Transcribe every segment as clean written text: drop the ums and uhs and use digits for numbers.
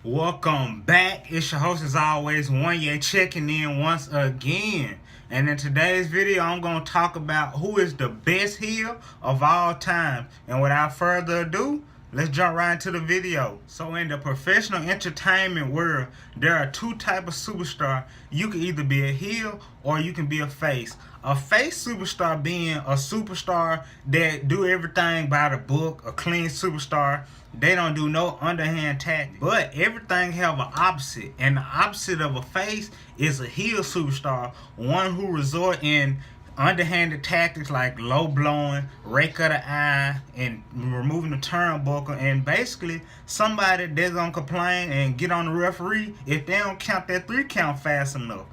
Welcome back. It's your host as always, One Year, checking in once again. And in today's video, I'm going to talk about who is the best heel of all time. And without further ado, let's jump right into the video. So in the professional entertainment world, there are two types of superstar. You can either be a heel or you can be a face. A face superstar being a superstar that do everything by the book, a clean superstar. They don't do no underhand tactics. But everything have an opposite. And the opposite of a face is a heel superstar. One who resort in underhanded tactics like low blowing, rake of the eye, and removing the turnbuckle, and basically somebody that's gonna complain and get on the referee if they don't count that 3 count fast enough.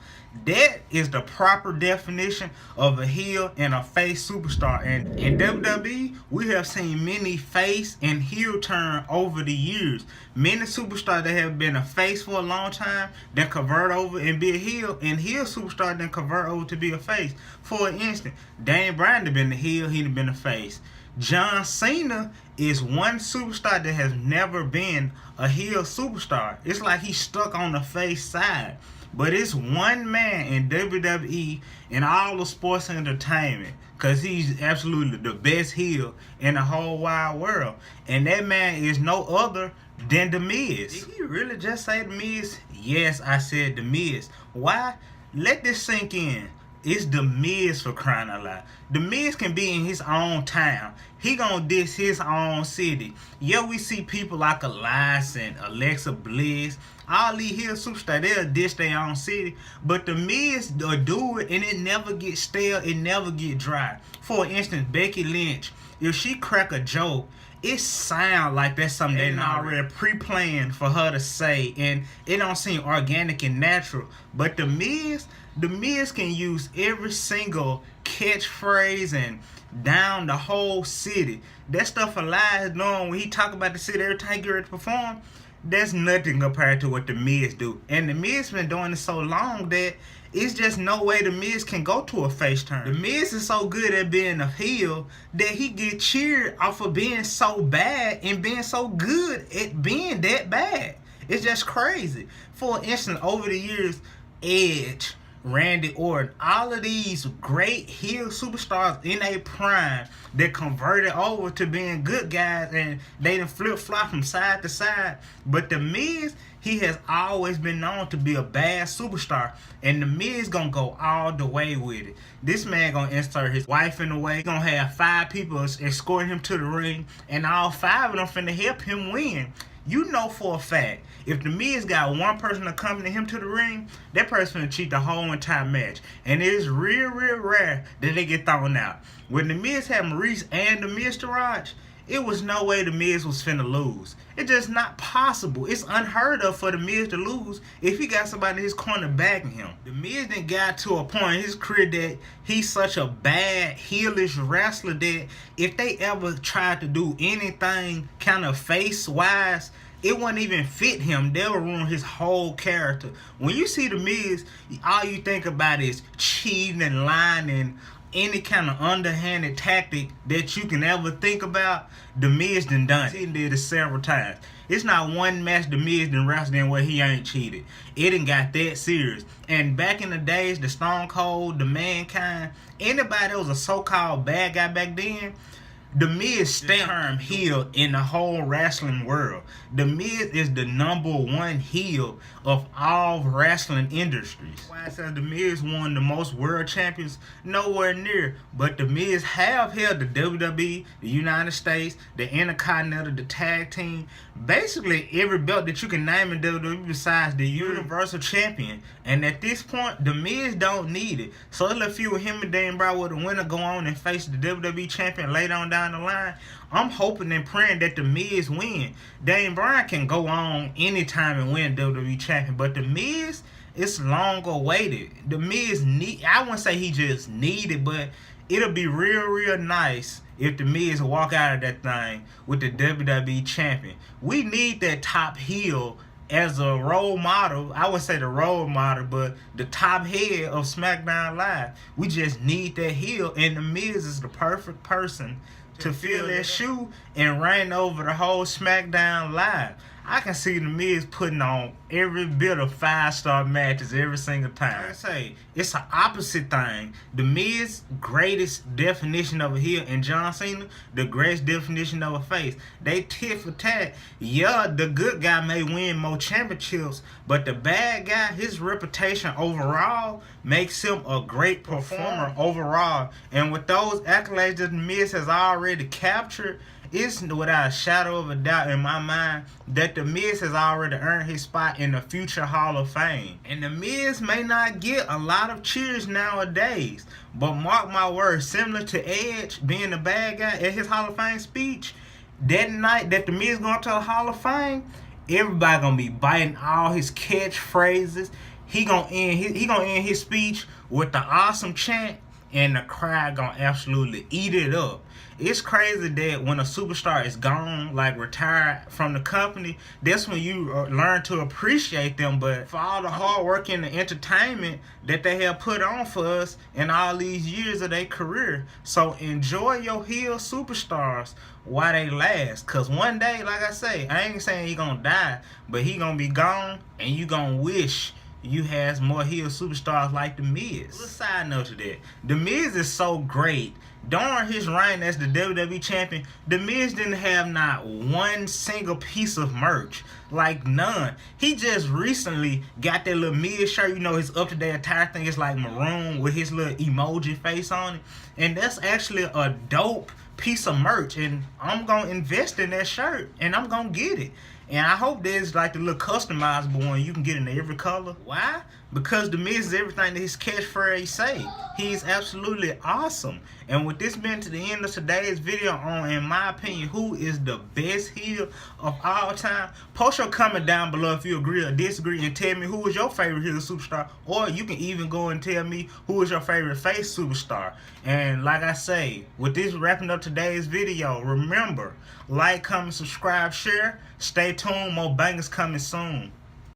That is the proper definition of a heel and a face superstar. And in WWE, we have seen many face and heel turn over the years. Many superstars that have been a face for a long time then convert over and be a heel, and heel superstar then convert over to be a face. For instance, Daniel Bryan have been a heel, he'd been a face. John Cena is one superstar that has never been a heel superstar. It's like he's stuck on the face side. But it's one man in WWE and all of sports entertainment, because he's absolutely the best heel in the whole wide world. And that man is no other than The Miz. Did he really just say The Miz? Yes, I said The Miz. Why? Let this sink in. It's The Miz, for crying out loud. The Miz can be in his own town. He gonna diss his own city. Yeah, we see people like Elias and Alexa Bliss, all these heel superstars, they'll diss their own city. But The Miz will do it and it never gets stale, it never get dry. For instance, Becky Lynch, if she crack a joke, it sound like that's something they already pre-planned for her to say, and it don't seem organic and natural. But The Miz can use every single catchphrase and down the whole city. That stuff Elias knowing when he talk about the city every time he get ready to perform, that's nothing compared to what The Miz do. And The Miz been doing it so long that it's just no way The Miz can go to a face turn. The Miz is so good at being a heel that he get cheered off of being so bad and being so good at being that bad. It's just crazy. For instance, over the years, Edge, Randy Orton, all of these great heel superstars in a prime that converted over to being good guys, and they done flip-flop from side to side. But The Miz, he has always been known to be a bad superstar, and The Miz gonna go all the way with it. This man gonna insert his wife in the way. He gonna have 5 people escorting him to the ring, and all 5 of them finna help him win. You know for a fact, if The Miz got one person accompanying him to the ring, that person will cheat the whole entire match. And it is real rare that they get thrown out. When The Miz had Maurice and The Miztourage, it was no way The Miz was finna lose. It's just not possible. It's unheard of for The Miz to lose if he got somebody in his corner backing him. The Miz then got to a point in his career that he's such a bad, heelish wrestler that if they ever tried to do anything kind of face-wise, it wouldn't even fit him. They'll ruin his whole character. When you see The Miz, all you think about is cheating and lying and any kind of underhanded tactic that you can ever think about. The Miz done it. He did it several times. It's not one match The Miz done wrestled in where he ain't cheated. It done got that serious. And back in the days, the Stone Cold, the Mankind, anybody that was a so-called bad guy back then, The Miz stamped term heel in the whole wrestling world. The Miz is the #1 heel of all wrestling industries. Why it says The Miz won the most world champions? Nowhere near. But The Miz have held the WWE, the United States, the Intercontinental, the Tag Team, basically every belt that you can name in WWE besides the Universal Champion. And at this point, The Miz don't need it. So it'll feel him and Daniel Bryan with the winner go on and face the WWE Champion later on down the line. I'm hoping and praying that The Miz win. Daniel Bryan can go on anytime and win WWE Champion, but The Miz, it's long awaited. The Miz I wouldn't say he just needed, but it'll be real nice if The Miz walk out of that thing with the WWE Champion. We need that top heel as a role model. I would say the role model, but the top head of SmackDown Live. We just need that heel, and The Miz is the perfect person to fill that shoe and reign over the whole SmackDown Live. I can see The Miz putting on every bit of 5-star matches every single time. Like I say, it's an opposite thing. The Miz, greatest definition of a heel, and John Cena, the greatest definition of a face. They tit for tat. Yeah, the good guy may win more championships, but the bad guy, his reputation overall makes him a great performer overall. And with those accolades that The Miz has already captured, it's without a shadow of a doubt in my mind that The Miz has already earned his spot in the future Hall of Fame. And The Miz may not get a lot of cheers nowadays, but mark my words, similar to Edge being the bad guy at his Hall of Fame speech, that night that The Miz going to the Hall of Fame, everybody gonna be biting all his catchphrases. He gonna end his speech with the awesome chant, and the crowd gonna absolutely eat it up. It's crazy that when a superstar is gone, like retired from the company, that's when you learn to appreciate them. But for all the hard work and the entertainment that they have put on for us in all these years of their career, so enjoy your heel superstars while they last. Cause one day, like I say, I ain't saying he gonna die, but he gonna be gone, and you gonna wish you has more heel superstars like The Miz. A side note to that, The Miz is so great. During his reign as the WWE champion, The Miz didn't have not one single piece of merch. Like none. He just recently got that little Miz shirt, you know, his up-to-date attire thing. It's like maroon with his little emoji face on it. And that's actually a dope piece of merch. And I'm going to invest in that shirt. And I'm going to get it. And I hope there's like the little customizable one you can get in every color. Why? Because The Miz is everything that his catchphrase say. He's absolutely awesome. And with this being to the end of today's video on, in my opinion, who is the best heel of all time, post your comment down below if you agree or disagree, and tell me who is your favorite heel superstar. Or you can even go and tell me who is your favorite face superstar. And like I say, with this wrapping up today's video, remember, like, comment, subscribe, share. Stay tuned, more bangers coming soon.